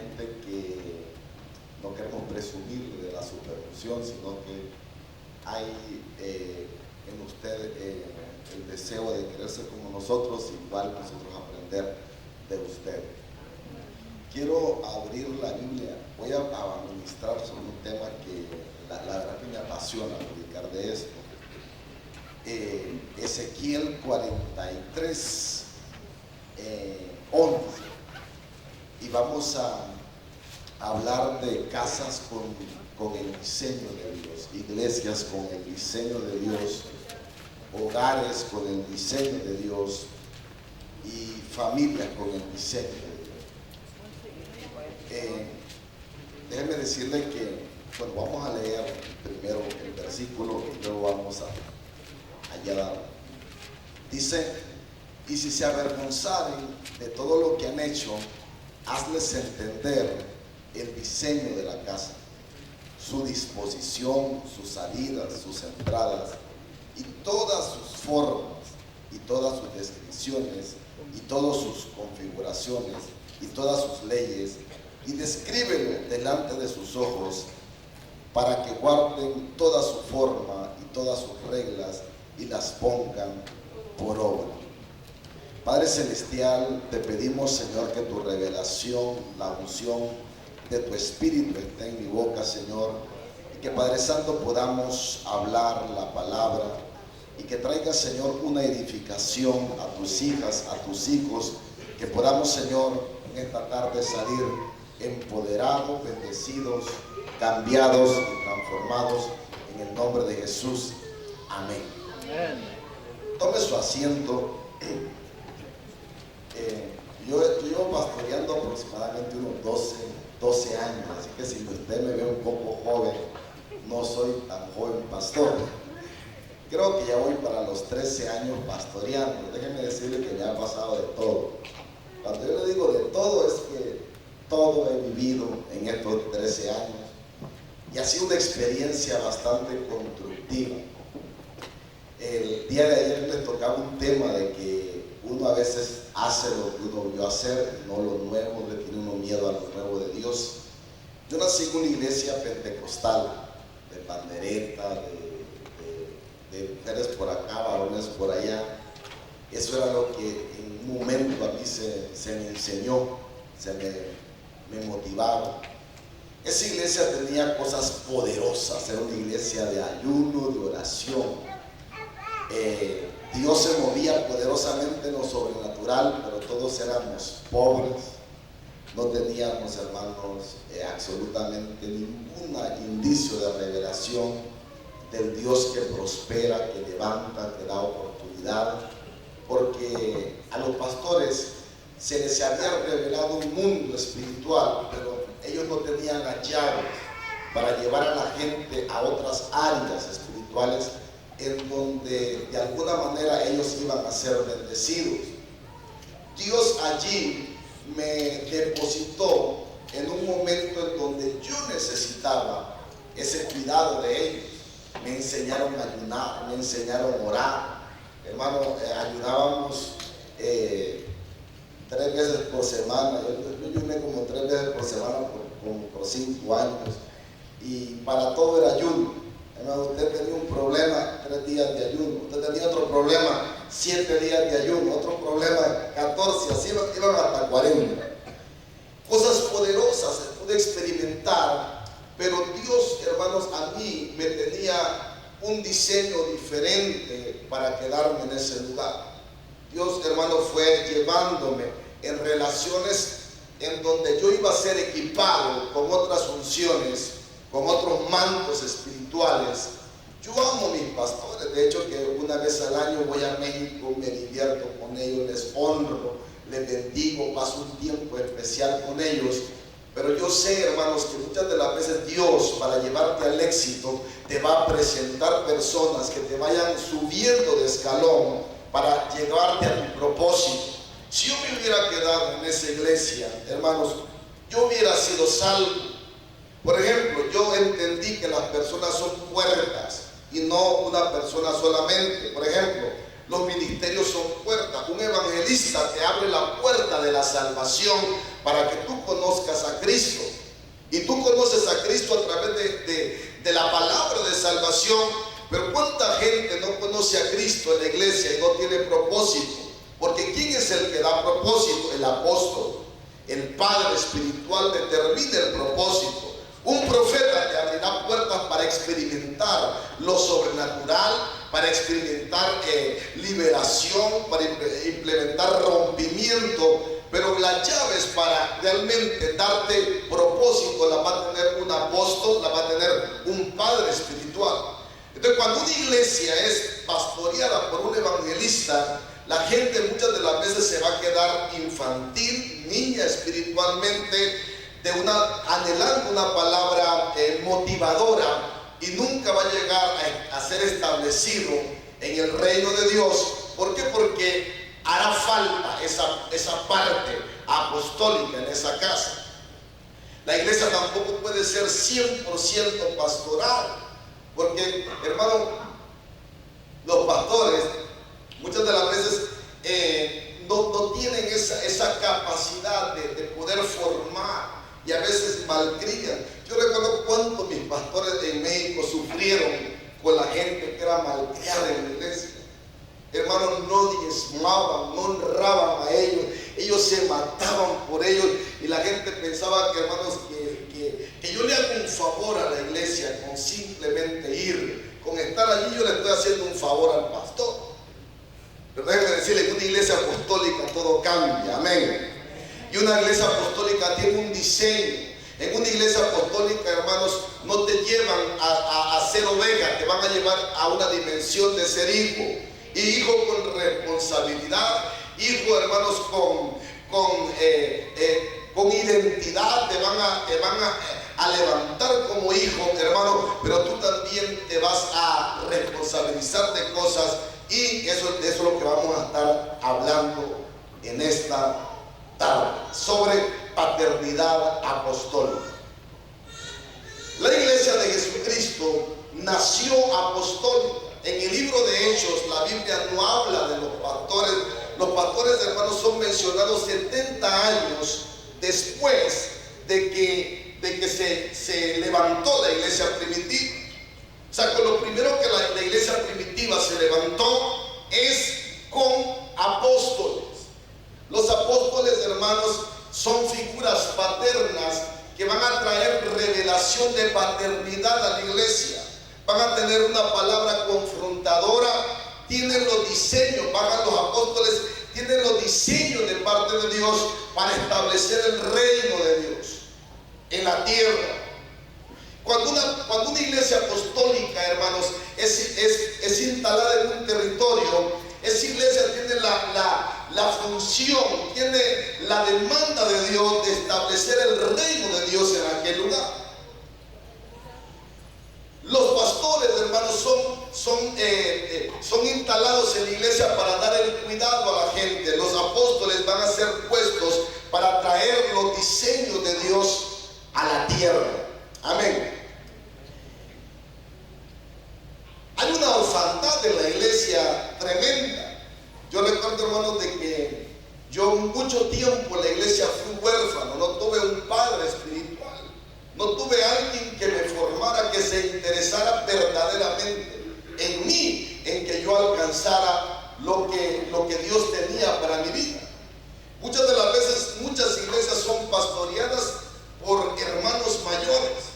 gente que no queremos presumir de la superunción, sino que hay en usted el deseo de querer ser como nosotros, igual nosotros aprender de usted. Quiero abrir la Biblia, voy a ministrar sobre un tema que la verdad que me apasiona predicar de esto. Ezequiel 43, 11, y vamos a hablar de casas con el diseño de Dios, iglesias con el diseño de Dios, hogares con el diseño de Dios y familias con el diseño de Dios. Déjenme decirle que, bueno, vamos a leer primero el versículo y luego vamos a hallar. Dice: y si se avergonzaren de todo lo que han hecho, hazles entender el diseño de la casa, su disposición, sus salidas, sus entradas, y todas sus formas, y todas sus descripciones, y todas sus configuraciones, y todas sus leyes, y descríbelo delante de sus ojos, para que guarden toda su forma y todas sus reglas, y las pongan por obra. Padre Celestial, te pedimos, Señor, que tu revelación, la unción de tu Espíritu esté en mi boca, Señor, y que, Padre Santo, podamos hablar la palabra y que traiga, Señor, una edificación a tus hijas, a tus hijos, que podamos, Señor, en esta tarde salir empoderados, bendecidos, cambiados y transformados en el nombre de Jesús. Amén. Tome su asiento. Yo llevo pastoreando aproximadamente unos 12 años, así que si usted me ve un poco joven, no soy tan joven pastor. Creo que ya voy para los 13 años pastoreando. Déjenme decirle que me ha pasado de todo. Cuando yo le digo de todo, es que todo he vivido en estos 13 años y ha sido una experiencia bastante constructiva. El día de ayer les tocaba un tema de que uno a veces hace lo que uno vio hacer, no lo nuevo, le tiene uno miedo a lo nuevo de Dios. Yo nací en una iglesia pentecostal, de pandereta, de mujeres por acá, varones por allá. Eso era lo que en un momento a mí se me enseñó, me motivaba. Esa iglesia tenía cosas poderosas, era una iglesia de ayuno, de oración. Dios se movía poderosamente en lo sobrenatural, pero todos éramos pobres, no teníamos, hermanos, absolutamente ningún indicio de revelación del Dios que prospera, que levanta, que da oportunidad, porque a los pastores se les había revelado un mundo espiritual, pero ellos no tenían las llaves para llevar a la gente a otras áreas espirituales en donde de alguna manera ellos iban a ser bendecidos. Dios allí me depositó en un momento en donde yo necesitaba ese cuidado de ellos. Me enseñaron a ayunar, me enseñaron a orar. Hermano, ayunábamos 3 veces por semana. Yo ayuné como 3 veces por semana por 5 años, y para todo era ayuno. Usted tenía un problema, 3 días de ayuno. Usted tenía otro problema, 7 días de ayuno. Otro problema, 14. Así iban hasta 40. Cosas poderosas se pude experimentar, pero Dios, hermanos, a mí me tenía un diseño diferente para quedarme en ese lugar. Dios, hermano, fue llevándome en relaciones en donde yo iba a ser equipado con otras funciones, con otros mantos espirituales. Yo amo a mis pastores, de hecho que una vez al año voy a México, me divierto con ellos, les honro, les bendigo, paso un tiempo especial con ellos. Pero yo sé, hermanos, que muchas de las veces Dios, para llevarte al éxito, te va a presentar personas que te vayan subiendo de escalón para llevarte a tu propósito. Si yo me hubiera quedado en esa iglesia, hermanos, yo hubiera sido salvo. Por ejemplo, yo entendí que las personas son puertas y no una persona solamente. Por ejemplo, los ministerios son puertas. Un evangelista te abre la puerta de la salvación para que tú conozcas a Cristo. Y tú conoces a Cristo a través de la palabra de salvación. Pero ¿cuánta gente no conoce a Cristo en la iglesia y no tiene propósito? Porque ¿quién es el que da propósito? El apóstol. El padre espiritual determina el propósito. Un profeta te abrirá puertas para experimentar lo sobrenatural, para experimentar liberación, para implementar rompimiento. Pero las llaves para realmente darte propósito las va a tener un apóstol, las va a tener un padre espiritual. Entonces, cuando una iglesia es pastoreada por un evangelista, la gente muchas de las veces se va a quedar infantil, niña espiritualmente, anhelando una palabra motivadora, y nunca va a llegar a ser establecido en el reino de Dios. ¿Por qué? Porque hará falta esa parte apostólica en esa casa. La iglesia tampoco puede ser 100% pastoral, porque, hermano, los pastores muchas de las veces no tienen esa capacidad de poder formar, y a veces malcrían. Yo recuerdo cuánto mis pastores en México sufrieron con la gente que era malcriada en la iglesia. Hermanos, no diezmaban, no honraban a ellos se mataban por ellos, y la gente pensaba que, hermanos, que yo le hago un favor a la iglesia con simplemente ir, con estar allí yo le estoy haciendo un favor al pastor. Pero déjenme decirle que una iglesia apostólica todo cambia, amén. Y una iglesia apostólica tiene un diseño. En una iglesia apostólica, hermanos, no te llevan a ser oveja, te van a llevar a una dimensión de ser hijo. Y hijo con responsabilidad, hijo, hermanos, con identidad, te van a levantar como hijo, hermano, pero tú también te vas a responsabilizar de cosas, y eso es lo que vamos a estar hablando en esta tarde, sobre paternidad apostólica. La iglesia de Jesucristo nació apostólica. En el libro de Hechos, la Biblia no habla de los pastores. Los pastores, hermanos, son mencionados 70 años después de que se levantó la iglesia primitiva. O sea, con lo primero que la iglesia primitiva se levantó es con apóstoles. Los apóstoles, hermanos, son figuras paternas que van a traer revelación de paternidad a la iglesia. Van a tener una palabra confrontadora, tienen los diseños, bajan los apóstoles, tienen los diseños de parte de Dios para establecer el reino de Dios en la tierra. Cuando una iglesia apostólica, hermanos, es instalada en un territorio, esa iglesia tiene la función, tiene la demanda de Dios de establecer el reino de Dios en aquel lugar. Los pastores, hermanos, son instalados en la iglesia para dar el cuidado a la gente. Los apóstoles van a ser puestos para traer los diseños de Dios a la tierra. Amén. Hay una orfandad en la iglesia tremenda. Yo recuerdo, hermanos, de que yo mucho tiempo en la iglesia fui huérfano, no tuve un padre espiritual, no tuve alguien que me formara, que se interesara verdaderamente en mí, en que yo alcanzara lo que Dios tenía para mi vida. Muchas de las veces, muchas iglesias son pastoreadas por hermanos mayores,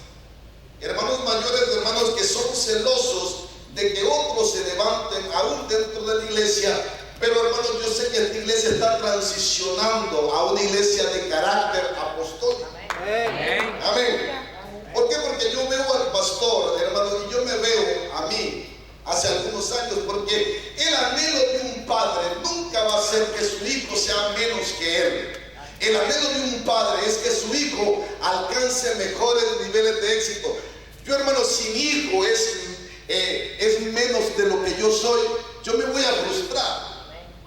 hermanos que son celosos de que otros se levanten aún dentro de la iglesia. Pero, hermanos, yo sé que esta iglesia está transicionando a una iglesia de carácter apostólico. Amén. Amén. ¿Por qué? Porque yo veo al pastor, hermanos, y yo me veo a mí hace algunos años, porque el anhelo de un padre nunca va a ser que su hijo sea menos que él. El anhelo de un padre es que su hijo alcance mejores niveles de éxito. Yo, hermanos, si mi hijo es menos de lo que yo soy, yo me voy a frustrar.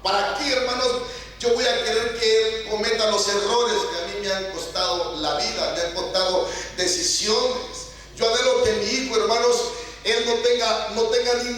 ¿Para qué, hermanos? Yo voy a querer que él cometa los errores que a mí me han costado la vida, me han costado decisiones. Yo anhelo que mi hijo, hermanos, él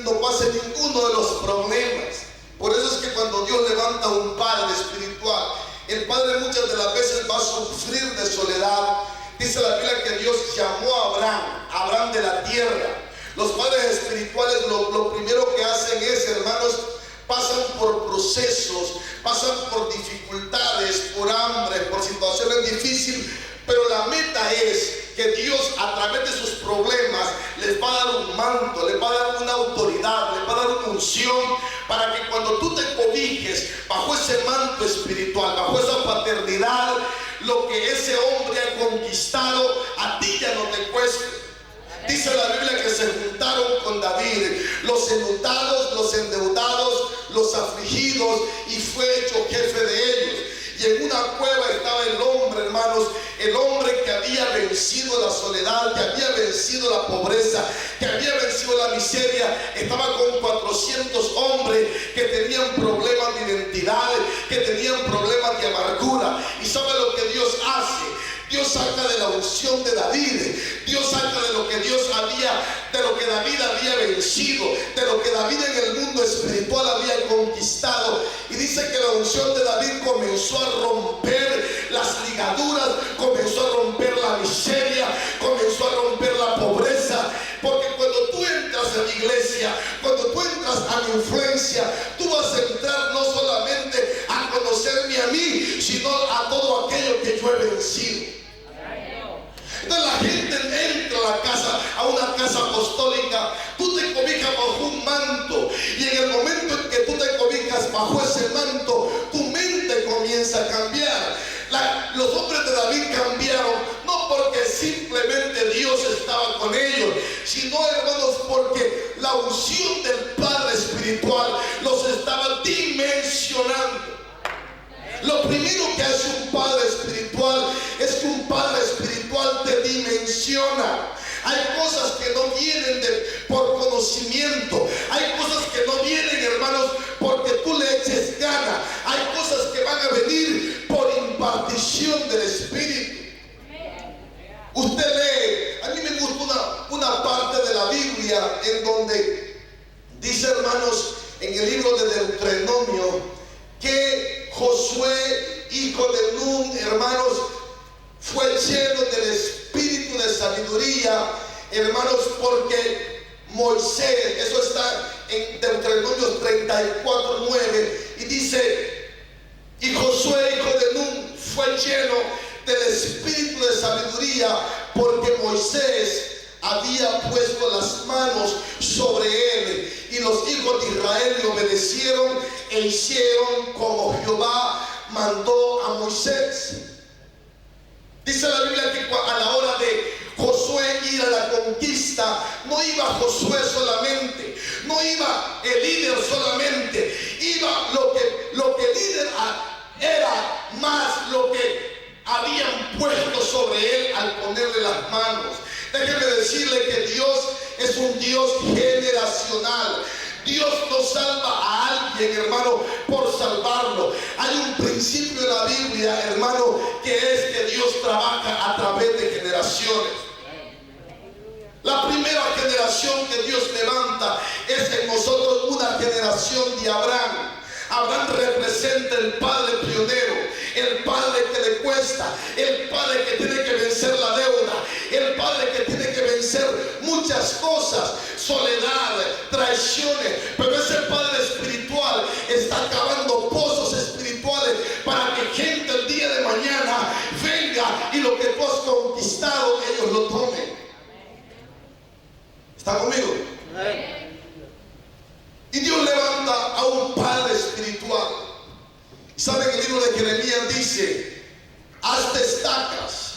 no pase ninguno de los problemas. Por eso es que cuando Dios levanta un padre espiritual, el padre muchas de las veces va a sufrir de soledad. Dice la Biblia que Dios llamó a Abraham de la tierra. Los padres espirituales lo primero que hacen es, hermanos, pasan por procesos, pasan por dificultades, por hambre, por situaciones difíciles, pero la meta es que Dios, a través de sus problemas, les va a dar un manto, les va a dar una autoridad, les va a dar una unción, para que cuando tú te cobijes bajo ese manto espiritual, bajo esa paternidad, lo que ese hombre ha conquistado, a ti ya no te cueste. Dice la Biblia que se juntaron con David los enlutados, los endeudados, los afligidos, y fue hecho jefe de ellos. Y en una cueva estaba el hombre, hermanos, el hombre que había vencido la soledad, que había vencido la pobreza, que había vencido la miseria. Estaba con 400 hombres que tenían problemas de identidad, que tenían problemas de amargura. ¿Y sabe lo que Dios hace? Dios saca de la unción de David, Dios saca de lo que David había vencido, de lo que David en el mundo espiritual había conquistado, y dice que la unción de David comenzó a romper las ligaduras, comenzó a romper la miseria, comenzó a romper la pobreza, porque cuando tú entras a la iglesia, cuando tú entras a mi influencia, tú vas a entrar no solamente a conocerme a mí, sino a todo aquello que yo he vencido. Entonces la gente entra a una casa apostólica, tú te cobijas bajo un manto, y en el momento en que tú te cobijas bajo ese manto, tu mente comienza a cambiar. Los hombres de David cambiaron, no porque simplemente Dios estaba con ellos, sino, hermanos, porque la unción del Padre espiritual los estaba dimensionando. Lo primero que hace un padre espiritual es que un padre espiritual te dimensiona. Hay cosas que no vienen por conocimiento. Hay cosas que no vienen, hermanos, porque tú le eches gana. Hay cosas que van a venir por impartición del Espíritu. Usted lee, a mí me gusta una parte de la Biblia en donde dice, hermanos, en el libro de Deuteronomio, que Josué, hijo de Nun, hermanos, fue lleno del espíritu de sabiduría, hermanos, porque Moisés, eso está en Deuteronomio 34:9, y dice, y Josué, hijo de Nun, fue lleno del espíritu de sabiduría, porque Moisés había puesto las manos sobre él, y los hijos de Israel le obedecieron e hicieron como Jehová mandó a Moisés. Dice la Biblia que a la hora de Josué ir a la conquista, no iba Josué solamente, no iba el líder solamente, iba lo que el líder era más lo que habían puesto sobre él al ponerle las manos. Déjeme decirle que Dios es un Dios generacional. Dios no salva a alguien, hermano, por salvarlo. Hay un principio en la Biblia, hermano, que es que Dios trabaja a través de generaciones. La primera generación que Dios levanta es en nosotros una generación de Abraham. Abraham representa el padre pionero, el padre que le cuesta, el padre que tiene que vencer la deuda, el padre que tiene que vencer muchas cosas, soledad, traiciones, pero ese padre espiritual está cavando pozos espirituales para que gente el día de mañana venga y lo que tú has conquistado ellos lo tomen. ¿Está conmigo? Y Dios levanta a un padre espiritual. ¿Saben? El libro de Jeremías dice, hazte estacas,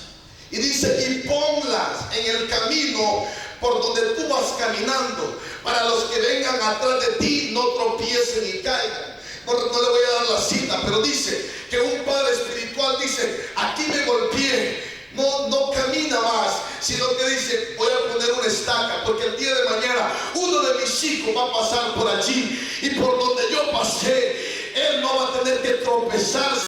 y dice, y ponlas en el camino por donde tú vas caminando, para los que vengan atrás de ti no tropiecen y caigan. No le voy a dar la cita, pero dice que un padre espiritual dice, aquí me golpeé, no camina más, sino que dice, voy a poner una estaca, porque el día de mañana uno de mis hijos va a pasar por allí, y por donde yo pasé, él no va a tener que tropezar.